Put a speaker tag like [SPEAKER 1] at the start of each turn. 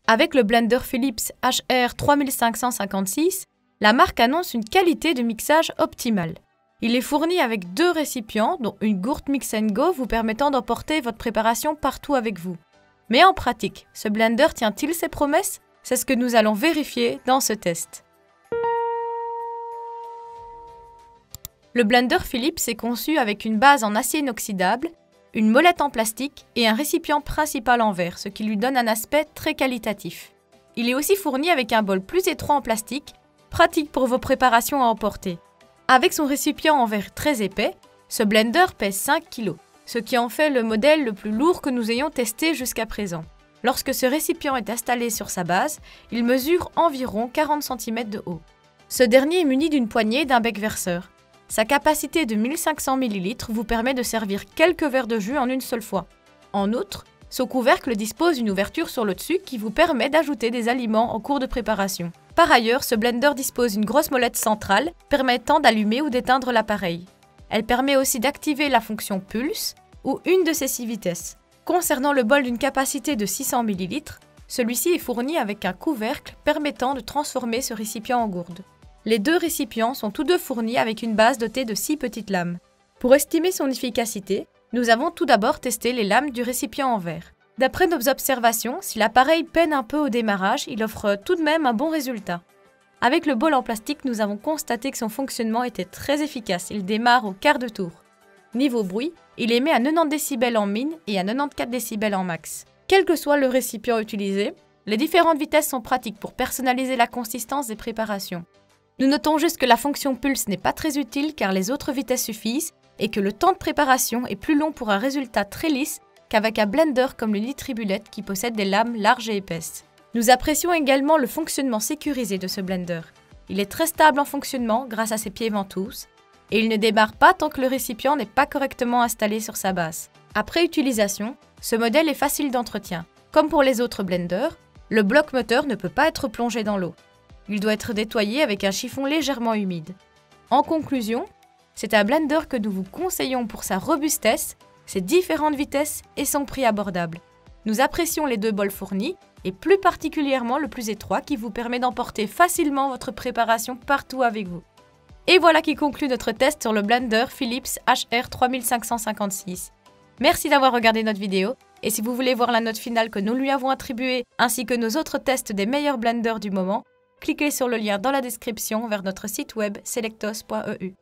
[SPEAKER 1] Avec le blender Philips HR3556, la marque annonce une qualité de mixage optimale. Il est fourni avec 2 récipients, dont une gourde Mix & Go vous permettant d'emporter votre préparation partout avec vous. Mais en pratique, ce blender tient-il ses promesses? C'est ce que nous allons vérifier dans ce test. Le blender Philips est conçu avec une base en acier inoxydable, une molette en plastique et un récipient principal en verre, ce qui lui donne un aspect très qualitatif. Il est aussi fourni avec un bol plus étroit en plastique, pratique pour vos préparations à emporter. Avec son récipient en verre très épais, ce blender pèse 5 kg, ce qui en fait le modèle le plus lourd que nous ayons testé jusqu'à présent. Lorsque ce récipient est installé sur sa base, il mesure environ 40 cm de haut. Ce dernier est muni d'une poignée et d'un bec verseur. Sa capacité de 1500 ml vous permet de servir quelques verres de jus en une seule fois. En outre, son couvercle dispose d'une ouverture sur le dessus qui vous permet d'ajouter des aliments en cours de préparation. Par ailleurs, ce blender dispose d'une grosse molette centrale permettant d'allumer ou d'éteindre l'appareil. Elle permet aussi d'activer la fonction pulse ou une de ses 6 vitesses. Concernant le bol d'une capacité de 600 ml, celui-ci est fourni avec un couvercle permettant de transformer ce récipient en gourde. Les 2 récipients sont tous deux fournis avec une base dotée de 6 petites lames. Pour estimer son efficacité, nous avons tout d'abord testé les lames du récipient en verre. D'après nos observations, si l'appareil peine un peu au démarrage, il offre tout de même un bon résultat. Avec le bol en plastique, nous avons constaté que son fonctionnement était très efficace, il démarre au quart de tour. Niveau bruit, il émet à 90 décibels en min et à 94 décibels en max. Quel que soit le récipient utilisé, les différentes vitesses sont pratiques pour personnaliser la consistance des préparations. Nous notons juste que la fonction pulse n'est pas très utile car les autres vitesses suffisent et que le temps de préparation est plus long pour un résultat très lisse qu'avec un blender comme le Nutribullet qui possède des lames larges et épaisses. Nous apprécions également le fonctionnement sécurisé de ce blender. Il est très stable en fonctionnement grâce à ses pieds ventouses et il ne démarre pas tant que le récipient n'est pas correctement installé sur sa base. Après utilisation, ce modèle est facile d'entretien. Comme pour les autres blenders, le bloc moteur ne peut pas être plongé dans l'eau. Il doit être nettoyé avec un chiffon légèrement humide. En conclusion, c'est un blender que nous vous conseillons pour sa robustesse, ses différentes vitesses et son prix abordable. Nous apprécions les 2 bols fournis et plus particulièrement le plus étroit qui vous permet d'emporter facilement votre préparation partout avec vous. Et voilà qui conclut notre test sur le blender Philips HR3556. Merci d'avoir regardé notre vidéo et si vous voulez voir la note finale que nous lui avons attribuée ainsi que nos autres tests des meilleurs blenders du moment, cliquez sur le lien dans la description vers notre site web selectos.eu.